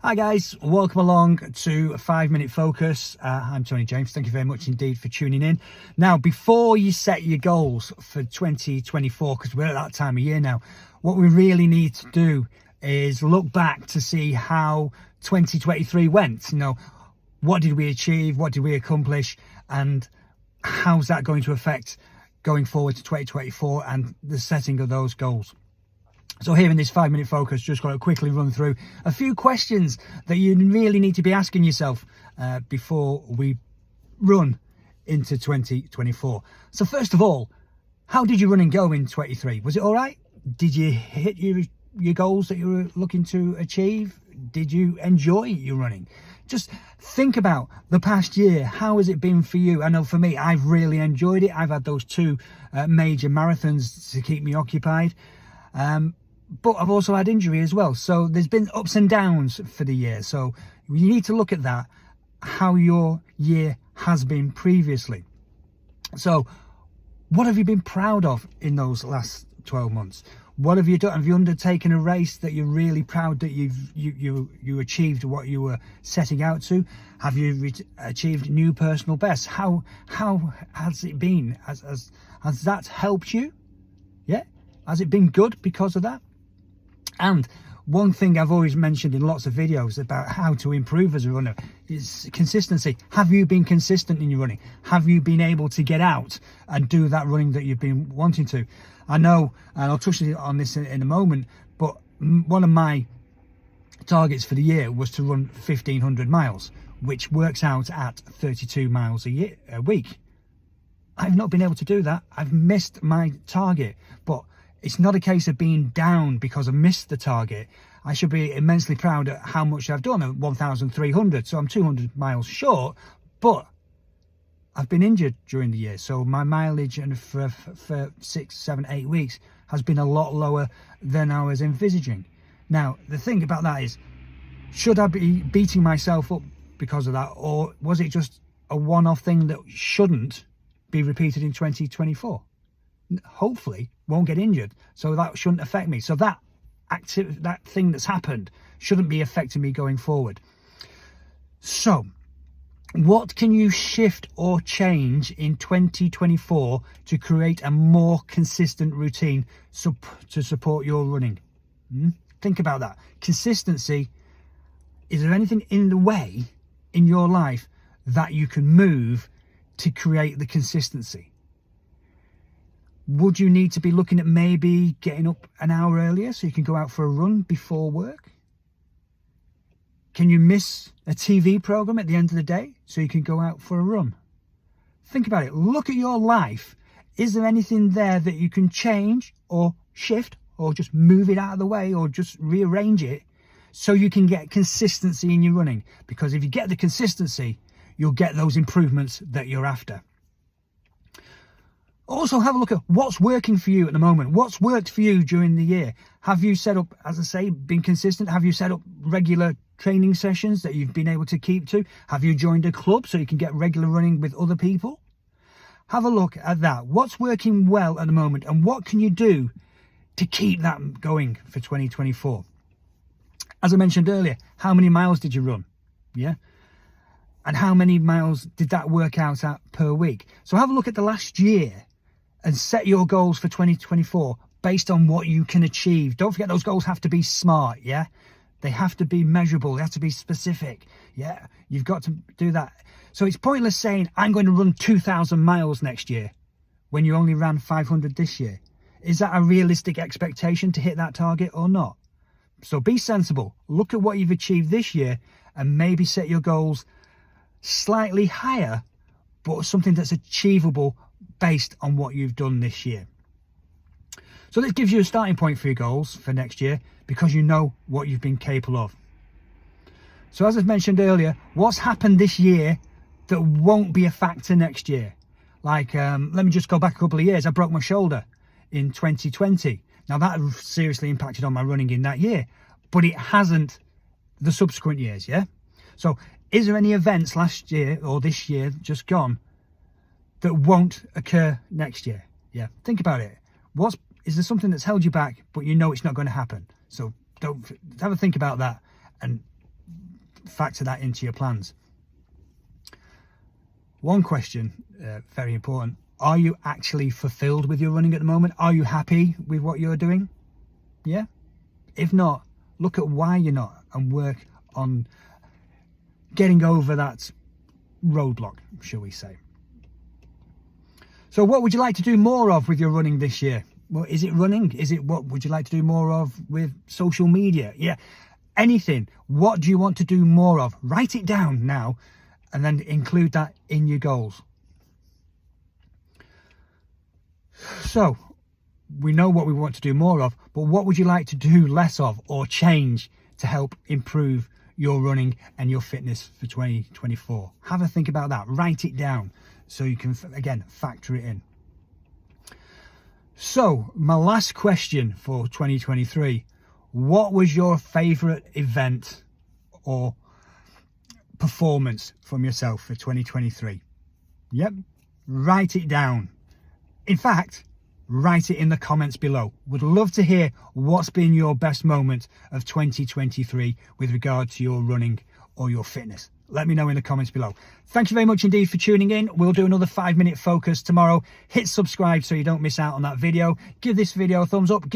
Hi guys, welcome along to 5 Minute Focus. I'm Tony James. Thank you very much indeed for tuning in. Now, before you set your goals for 2024, because we're at that time of year now, what we really need to do is look back to see how 2023 went. You know, what did we achieve? What did we accomplish? And how's that going to affect going forward to 2024 and the setting of those goals? So here in this 5 Minute Focus, just going to quickly run through a few questions that you really need to be asking yourself before we run into 2024. So first of all, how did your running go in 23? Was it all right? Did you hit your goals that you were looking to achieve? Did you enjoy your running? Just think about the past year. How has it been for you? I know for me, I've really enjoyed it. I've had those two major marathons to keep me occupied. But I've also had injury as well. So there's been ups and downs for the year. So you need to look at that, how your year has been previously. So what have you been proud of in those last 12 months? What have you done? Have you undertaken a race that you're really proud that you achieved what you were setting out to? Have you achieved new personal bests? How has it been? Has that helped you? Yeah? Has it been good because of that? And one thing I've always mentioned in lots of videos about how to improve as a runner is consistency. Have you been consistent in your running? Have you been able to get out and do that running that you've been wanting to? I know, and I'll touch on this in a moment, but one of my targets for the year was to run 1,500 miles, which works out at 32 miles a week. I've not been able to do that. I've missed my target, but it's not a case of being down because I missed the target. I should be immensely proud at how much I've done at 1,300. So I'm 200 miles short, but I've been injured during the year. So my mileage for 6, 7, 8 weeks has been a lot lower than I was envisaging. Now, the thing about that is, should I be beating myself up because of that? Or was it just a one-off thing that shouldn't be repeated in 2024? Hopefully won't get injured, so that shouldn't affect me. So that thing that's happened shouldn't be affecting me going forward. So what can you shift or change in 2024 to create a more consistent routine to support your running? Think about that. Consistency. Is there anything in the way in your life that you can move to create the consistency? Would you need to be looking at maybe getting up an hour earlier so you can go out for a run before work? Can you miss a TV program at the end of the day so you can go out for a run? Think about it. Look at your life. Is there anything there that you can change or shift or just move it out of the way or just rearrange it so you can get consistency in your running? Because if you get the consistency, you'll get those improvements that you're after. Also, have a look at what's working for you at the moment. What's worked for you during the year? Have you set up, as I say, been consistent? Have you set up regular training sessions that you've been able to keep to? Have you joined a club so you can get regular running with other people? Have a look at that. What's working well at the moment and what can you do to keep that going for 2024? As I mentioned earlier, how many miles did you run? Yeah. And how many miles did that work out at per week? So have a look at the last year and set your goals for 2024 based on what you can achieve. Don't forget, those goals have to be smart, yeah? They have to be measurable. They have to be specific, yeah? You've got to do that. So it's pointless saying, I'm going to run 2,000 miles next year when you only ran 500 this year. Is that a realistic expectation to hit that target or not? So be sensible. Look at what you've achieved this year and maybe set your goals slightly higher, but something that's achievable based on what you've done this year. So this gives you a starting point for your goals for next year because you know what you've been capable of. So as I mentioned earlier, what's happened this year that won't be a factor next year? Like, let me just go back a couple of years. I broke my shoulder in 2020. Now that seriously impacted on my running in that year, but it hasn't the subsequent years, yeah? So is there any events last year or this year just gone that won't occur next year? Yeah, think about it. Is there something that's held you back, but you know it's not going to happen? So don't have a think about that and factor that into your plans. One question, very important: are you actually fulfilled with your running at the moment? Are you happy with what you're doing? Yeah. If not, look at why you're not and work on getting over that roadblock, shall we say. So what would you like to do more of with your running this year? Well, is it running? Is it, what would you like to do more of with social media? Yeah, anything. What do you want to do more of? Write it down now and then include that in your goals. So we know what we want to do more of, but what would you like to do less of or change to help improve your running and your fitness for 2024? Have a think about that. Write it down so you can, again, factor it in. So my last question for 2023: what was your favorite event or performance from yourself for 2023? Yep, write it down. In fact, write it in the comments below. Would love to hear what's been your best moment of 2023 with regard to your running or your fitness. Let me know in the comments below. Thank you very much indeed for tuning in. We'll do another 5-minute focus tomorrow. Hit subscribe so you don't miss out on that video. Give this video a thumbs up. Give